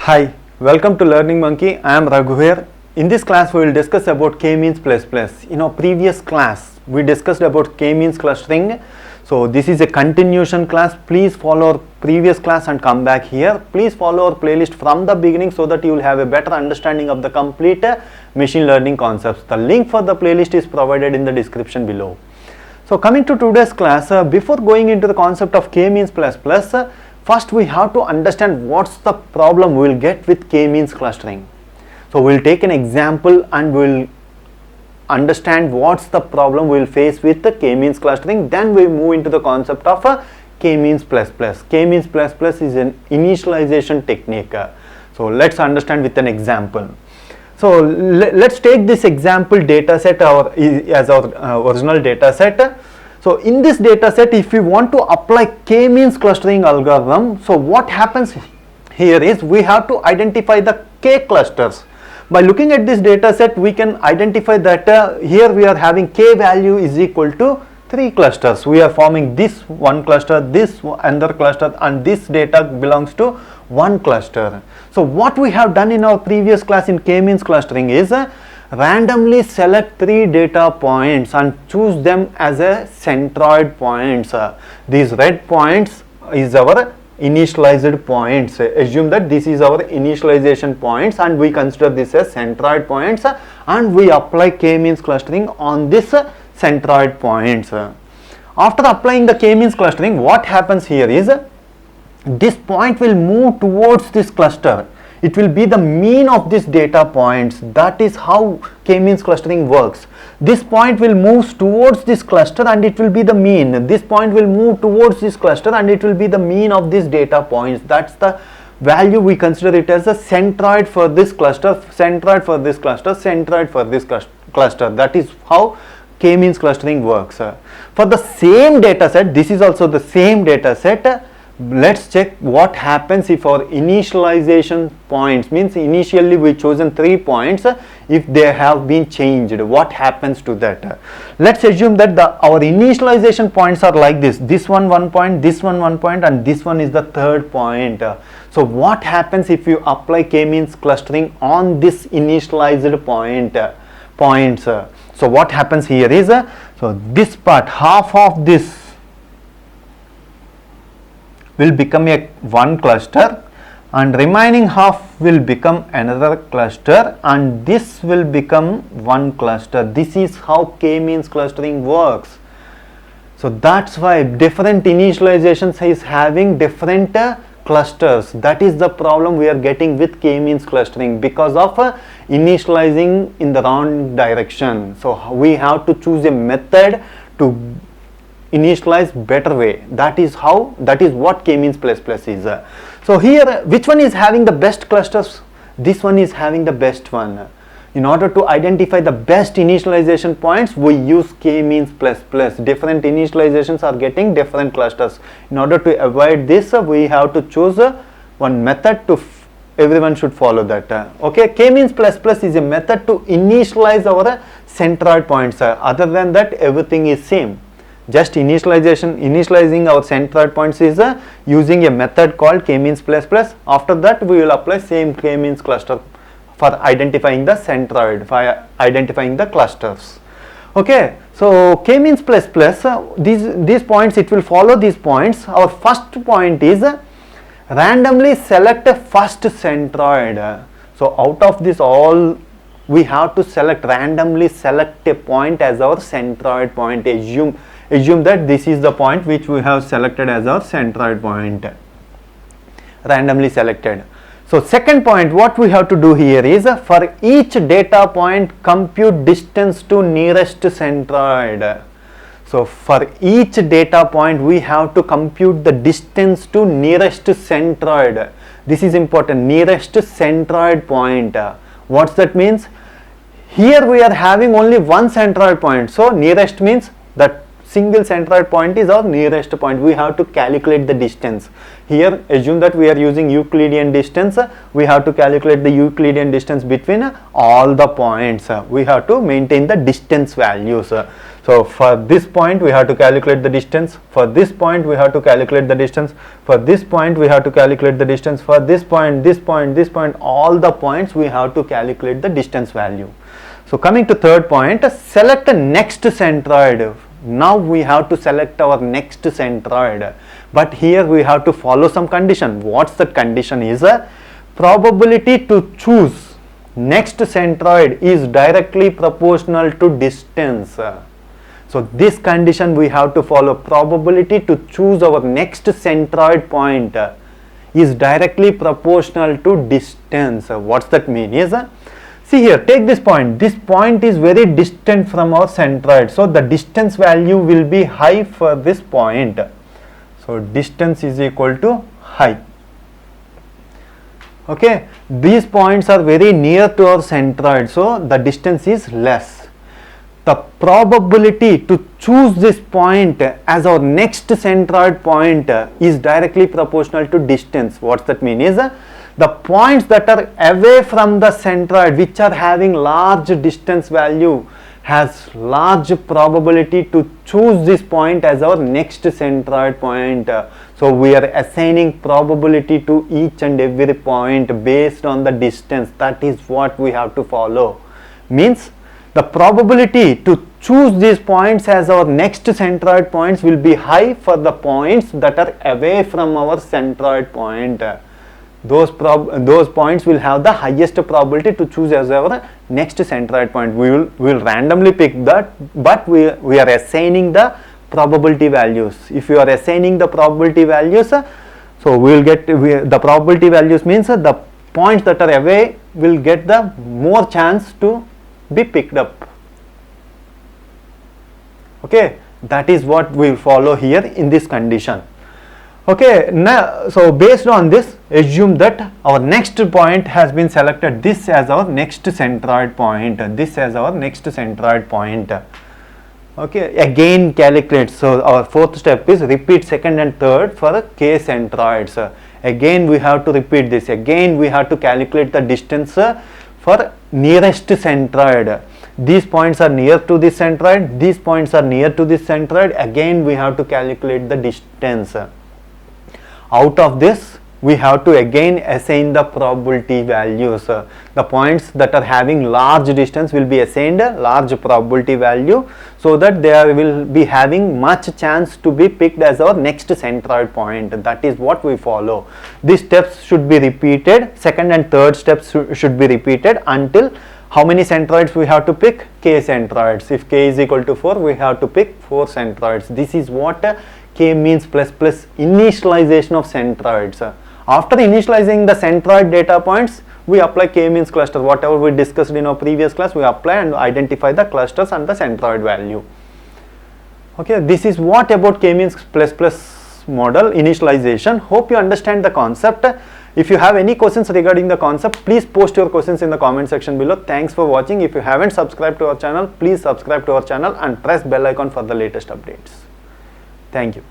Hi, welcome to Learning Monkey. I am Raghu here. In this class we will discuss about K-means plus. In our previous class we discussed about K-means clustering. So this is a continuation class. Please follow our previous class and come back here. Please follow our playlist from the beginning so that you will have a better understanding of the complete machine learning concepts. The link for the playlist is provided in the description below. So coming to today's class, before going into the concept of K-means plus, first we have to understand what's the problem we will get with K-means clustering. So we will take an example and we will understand what's the problem we will face with the K-means clustering. Then we move into the concept of K-means plus. K-means plus is an initialization technique. So let's understand with an example. So let's take this example data set as our original data set. So in this data set, if we want to apply K-means clustering algorithm, so what happens here is we have to identify the K clusters. By looking at this data set, we can identify that here we are having K value is equal to 3 clusters. We are forming this one cluster, this another cluster, and this data belongs to one cluster. So what we have done in our previous class in K-means clustering is randomly select 3 data points and choose them as a centroid points. These red points is our initialized points. Assume that this is our initialization points and we consider this as centroid points and we apply K-means clustering on this centroid points. After applying the K-means clustering, what happens here is this point will move towards this cluster. It will be the mean of this data points. That is how K-means clustering works. This point will move towards this cluster and it will be the mean. This point will move towards this cluster and it will be the mean of this data points. That's the value we consider it as a centroid for this cluster, centroid for this cluster, centroid for this cluster. That is how K-means clustering works. For the same data set, this is also the same data set. Let's check what happens if our initialization points, means initially we chosen 3 points, if they have been changed, what happens to that. Let's assume that our initialization points are like this one point, this one point, and this one is the third point. So what happens if you apply K-means clustering on this initialized points. So what happens here is so this part, half of this will become a one cluster and remaining half will become another cluster and this will become one cluster. This is how K-means clustering works. So that's why different initializations is having different clusters. That is the problem we are getting with K-means clustering because of initializing in the wrong direction. So we have to choose a method to initialize better way. That is what K-means plus is. So here which one is having the best clusters? This one is having the best one. In order to identify the best initialization points, we use K-means plus. Different initializations are getting different clusters. In order to avoid this, we have to choose one method to everyone should follow that. Okay, K-means plus is a method to initialize our centroid points. Other than that, everything is same. Just initializing our centroid points is using a method called K-means plus. After that, we will apply same K-means cluster for identifying the centroid, for identifying the clusters. Okay, so K-means plus, these points, it will follow these points. Our first point is randomly select a first centroid. So out of this all, we have to randomly select a point as our centroid point. Assume that this is the point which we have selected as our centroid point, randomly selected. So second point, what we have to do here is for each data point compute distance to nearest centroid. So for each data point we have to compute the distance to nearest centroid. This is important, nearest centroid point. What's that means? Here we are having only one centroid point. So nearest means that single centroid point is our nearest point. We have to calculate the distance. Here assume that we are using Euclidean distance. We have to calculate the Euclidean distance between all the points. We have to maintain the distance values. So for this point we have to calculate the distance, for this point we have to calculate the distance, for this point we have to calculate the distance, for this point, this point, this point, all the points we have to calculate the distance value. So coming to third point, select the next centroid. Now we have to select our next centroid, but here we have to follow some condition. What's the condition is probability to choose next centroid is directly proportional to distance. So this condition we have to follow. Probability to choose our next centroid point is directly proportional to distance. What's that mean is, see here, take this point. This point is very distant from our centroid. So the distance value will be high for this point. So distance is equal to high. Okay, these points are very near to our centroid, so the distance is less. The probability to choose this point as our next centroid point is directly proportional to distance. What's that mean is, the points that are away from the centroid, which are having large distance value, has large probability to choose this point as our next centroid point. So we are assigning probability to each and every point based on the distance. That is what we have to follow. Means the probability to choose these points as our next centroid points will be high for the points that are away from our centroid point. Those points will have the highest probability to choose as our next centroid point. We will randomly pick that, but we are assigning the probability values. If you are assigning the probability values, so we will get the probability values means the points that are away will get the more chance to be picked up. Okay, that is what we will follow here in this condition. Okay, now so based on this, assume that our next point has been selected, this as our next centroid point, this as our next centroid point. Okay, again calculate. So our fourth step is repeat second and third for k centroids. Again we have to repeat this. Again we have to calculate the distance for nearest centroid. These points are near to this centroid, these points are near to this centroid. Again we have to calculate the distance. Out of this we have to again assign the probability values. The points that are having large distance will be assigned a large probability value, so that they will be having much chance to be picked as our next centroid point. That is what we follow. These steps should be repeated, second and third steps should be repeated until how many centroids we have to pick? K centroids. If k is equal to 4, we have to pick 4 centroids. This is what Kmeans plus initialization of centroids. After initializing the centroid data points, we apply Kmeans cluster. Whatever we discussed in our previous class, we apply and identify the clusters and the centroid value. Okay, this is what about Kmeans plus model initialization. Hope you understand the concept. If you have any questions regarding the concept, please post your questions in the comment section below. Thanks for watching. If you haven't subscribed to our channel, please subscribe to our channel and press bell icon for the latest updates. Thank you.